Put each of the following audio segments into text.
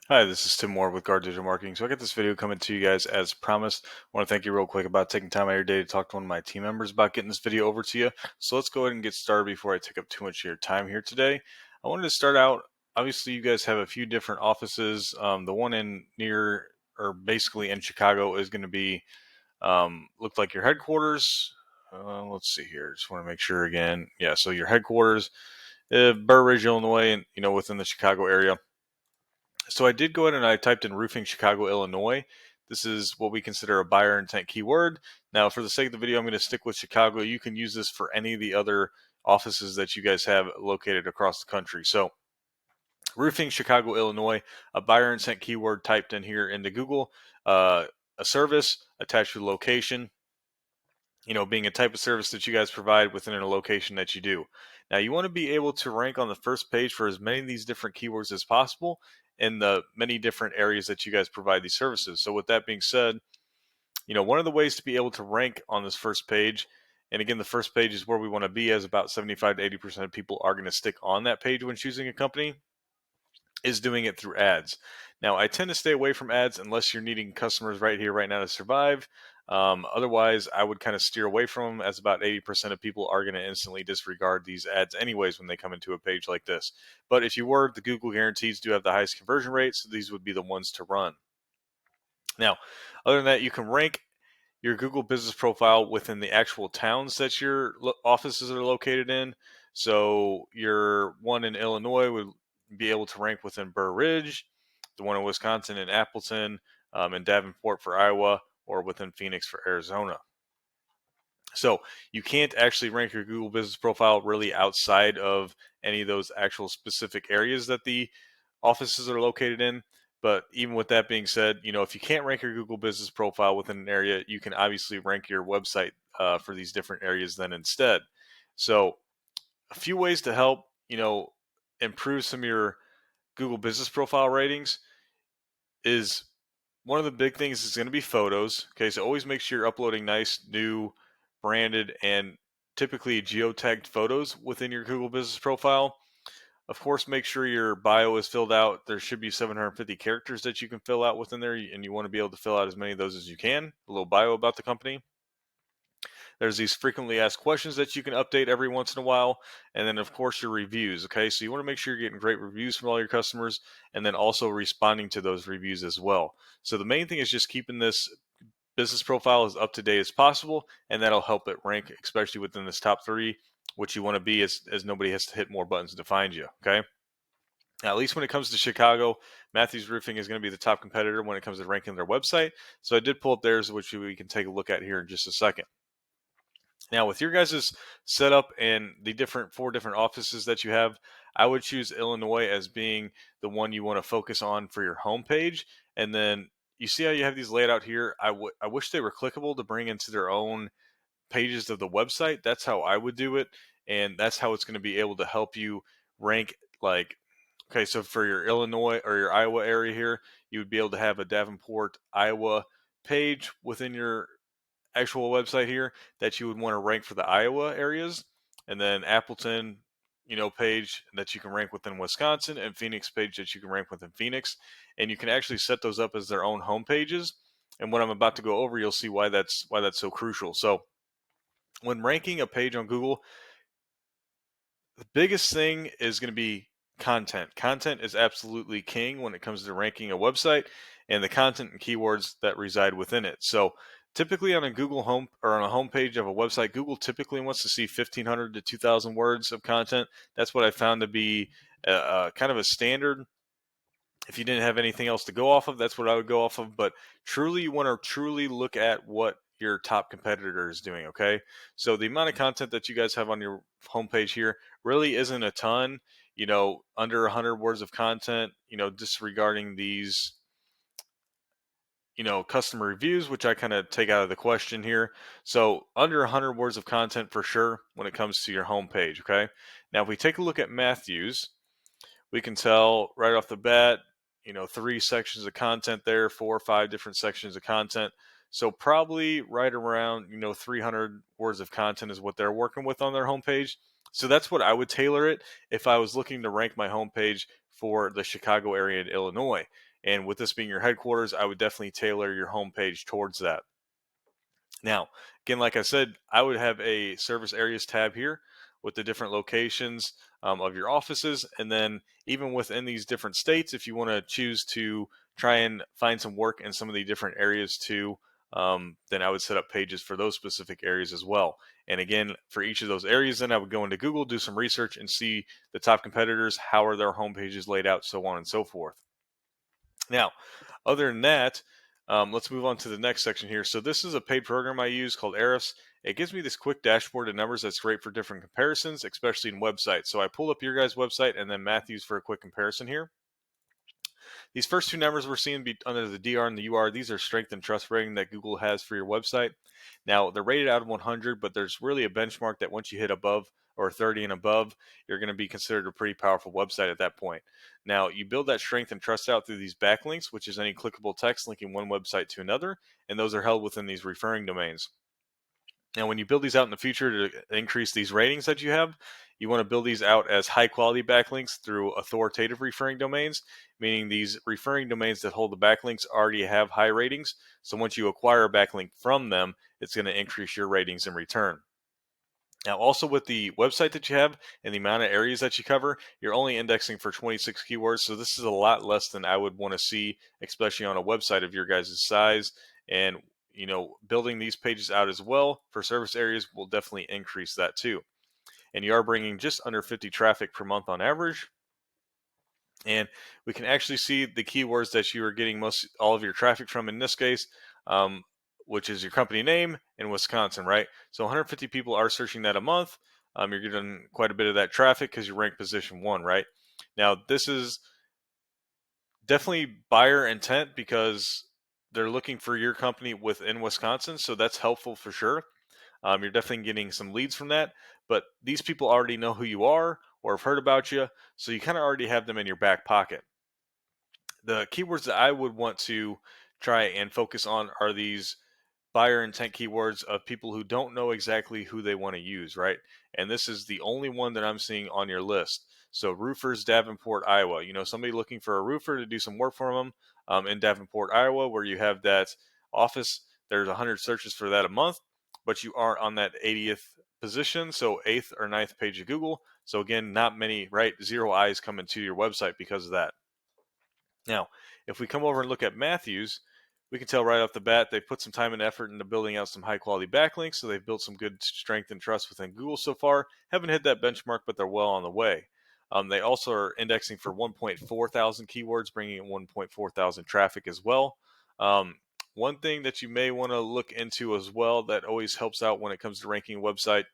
Hi, this is Tim Moore with Guard Digital Marketing. So I got this video coming to you guys as promised. I want to thank you real quick about taking time out of your day to talk to one of my team members about getting this video over to you. So let's go ahead and get started before I take up too much of your time here today. I wanted to start out, obviously you guys have a few different offices. The one in near or basically in Chicago is going to be looked like your headquarters. Let's see here. Just want to make sure again. Yeah, so your headquarters, Burr Ridge, Illinois, and within the Chicago area. So I did go ahead and I typed in roofing Chicago, Illinois. This is what we consider a buyer intent keyword. Now, for the sake of the video, I'm going to stick with Chicago. You can use this for any of the other offices that you guys have located across the country. So roofing Chicago, Illinois, a buyer intent keyword typed in here into Google, a service attached to the location, being a type of service that you guys provide within a location that you do. Now, you want to be able to rank on the first page for as many of these different keywords as possible in the many different areas that you guys provide these services. So with that being said, one of the ways to be able to rank on this first page, and again, the first page is where we want to be, as about 75 to 80% of people are going to stick on that page when choosing a company, is doing it through ads. Now, I tend to stay away from ads unless you're needing customers right here, right now to survive. Otherwise, I would kind of steer away from them, as about 80% of people are going to instantly disregard these ads anyways when they come into a page like this. But if you were, the Google guarantees do have the highest conversion rate, so these would be the ones to run. Now, other than that, you can rank your Google business profile within the actual towns that your offices are located in. So your one in Illinois would be able to rank within Burr Ridge, the one in Wisconsin in Appleton, and Davenport for Iowa, or within Phoenix for Arizona. So you can't actually rank your Google business profile really outside of any of those actual specific areas that the offices are located in. But even with that being said, if you can't rank your Google business profile within an area, you can obviously rank your website for these different areas then instead. So a few ways to help, improve some of your Google business profile ratings is one of the big things is going to be photos. Okay, so always make sure you're uploading nice, new, branded, and typically geotagged photos within your Google business profile. Of course, make sure your bio is filled out. There should be 750 characters that you can fill out within there, and you want to be able to fill out as many of those as you can. A little bio about the company. There's these frequently asked questions that you can update every once in a while. And then, of course, your reviews. Okay, so you want to make sure you're getting great reviews from all your customers and then also responding to those reviews as well. So the main thing is just keeping this business profile as up to date as possible, and that'll help it rank, especially within this top three, which you want to be as nobody has to hit more buttons to find you. Okay. Now, at least when it comes to Chicago, Matthews Roofing is going to be the top competitor when it comes to ranking their website. So I did pull up theirs, which we can take a look at here in just a second. Now, with your guys' setup and the four different offices that you have, I would choose Illinois as being the one you want to focus on for your homepage. And then you see how you have these laid out here. I wish they were clickable to bring into their own pages of the website. That's how I would do it, and that's how it's going to be able to help you rank. Like, okay, so for your Illinois or your Iowa area here, you would be able to have a Davenport, Iowa page within your actual website here that you would want to rank for the Iowa areas, and then Appleton, page that you can rank within Wisconsin, and Phoenix page that you can rank within Phoenix, and you can actually set those up as their own home pages. And what I'm about to go over, you'll see why that's so crucial. So when ranking a page on Google, the biggest thing is going to be content. Content is absolutely king when it comes to ranking a website and the content and keywords that reside within it. So typically on a Google home or on a homepage of a website, Google typically wants to see 1,500 to 2,000 words of content. That's what I found to be kind of a standard. If you didn't have anything else to go off of, that's what I would go off of. But truly, you want to truly look at what your top competitor is doing. Okay. So the amount of content that you guys have on your homepage here really isn't a ton, under 100 words of content, disregarding these, customer reviews, which I kind of take out of the question here. So under 100 words of content for sure when it comes to your homepage. Okay. Now, if we take a look at Matthews, we can tell right off the bat, 3 sections of content there, 4 or 5 different sections of content. So probably right around, 300 words of content is what they're working with on their homepage. So that's what I would tailor it if I was looking to rank my homepage for the Chicago area in Illinois. And with this being your headquarters, I would definitely tailor your homepage towards that. Now, again, like I said, I would have a service areas tab here with the different locations of your offices. And then even within these different states, if you want to choose to try and find some work in some of the different areas too, then I would set up pages for those specific areas as well. And again, for each of those areas, then I would go into Google, do some research, and see the top competitors, how are their homepages laid out, so on and so forth. Now, other than that, let's move on to the next section here. So this is a paid program I use called Ahrefs. It gives me this quick dashboard of numbers that's great for different comparisons, especially in websites. So I pulled up your guys' website and then Matthew's for a quick comparison here. These first two numbers we're seeing under the DR and the UR, these are strength and trust rating that Google has for your website. Now, they're rated out of 100, but there's really a benchmark that once you hit above or 30 and above, you're going to be considered a pretty powerful website at that point. Now, you build that strength and trust out through these backlinks, which is any clickable text linking one website to another, and those are held within these referring domains. Now, when you build these out in the future to increase these ratings that you have, you want to build these out as high quality backlinks through authoritative referring domains, meaning these referring domains that hold the backlinks already have high ratings. So once you acquire a backlink from them, it's going to increase your ratings in return. Now, also with the website that you have and the amount of areas that you cover, you're only indexing for 26 keywords. So this is a lot less than I would want to see, especially on a website of your guys' size. And, building these pages out as well for service areas will definitely increase that too. And you are bringing just under 50 traffic per month on average. And we can actually see the keywords that you are getting most all of your traffic from in this case, um, which is your company name in Wisconsin, right? So 150 people are searching that a month. You're getting quite a bit of that traffic because you rank position 1, right? Now, this is definitely buyer intent because they're looking for your company within Wisconsin. So that's helpful for sure. You're definitely getting some leads from that, but these people already know who you are or have heard about you. So you kind of already have them in your back pocket. The keywords that I would want to try and focus on are these buyer intent keywords of people who don't know exactly who they want to use, right? And this is the only one that I'm seeing on your list. So roofers, Davenport, Iowa. Somebody looking for a roofer to do some work for them in Davenport, Iowa, where you have that office. There's 100 searches for that a month, but you are on that 80th position, so 8th or 9th page of Google. So again, not many, right? Zero eyes coming to your website because of that. Now, if we come over and look at Matthews, we can tell right off the bat they've put some time and effort into building out some high quality backlinks. So they've built some good strength and trust within Google so far. Haven't hit that benchmark, but they're well on the way. They also are indexing for 1.4 thousand keywords, bringing in 1.4 thousand traffic as well. One thing that you may want to look into as well that always helps out when it comes to ranking a website,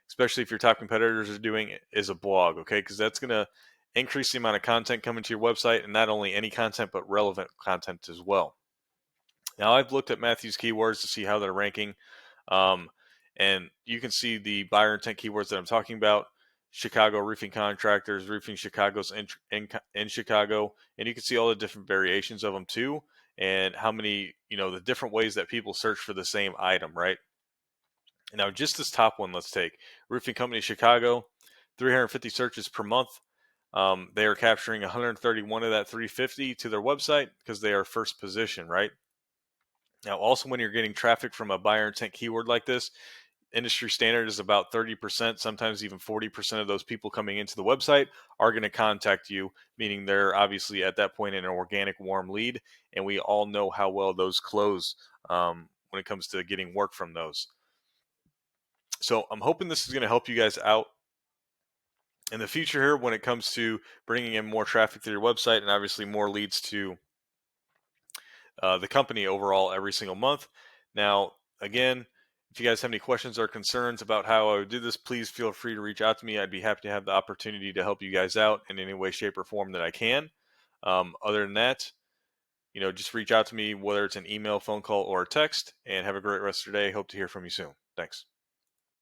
especially if your top competitors are doing it, is a blog, okay? Because that's going to increase the amount of content coming to your website, and not only any content, but relevant content as well. Now, I've looked at Matthew's keywords to see how they're ranking, um, and you can see the buyer intent keywords that I'm talking about. Chicago roofing contractors, roofing Chicago's in Chicago, and you can see all the different variations of them too, and how many, the different ways that people search for the same item, right? Now, just this top one, let's take Roofing Company Chicago, 350 searches per month. They are capturing 131 of that 350 to their website because they are first position, right? Now, also when you're getting traffic from a buyer intent keyword like this, industry standard is about 30%, sometimes even 40% of those people coming into the website are going to contact you, meaning they're obviously at that point in an organic warm lead. And we all know how well those close when it comes to getting work from those. So I'm hoping this is going to help you guys out in the future here when it comes to bringing in more traffic to your website and obviously more leads to the company overall every single month. Now, again, if you guys have any questions or concerns about how I would do this, please feel free to reach out to me. I'd be happy to have the opportunity to help you guys out in any way, shape, or form that I can. Other than that, just reach out to me, whether it's an email, phone call, or a text, and have a great rest of your day. Hope to hear from you soon. Thanks.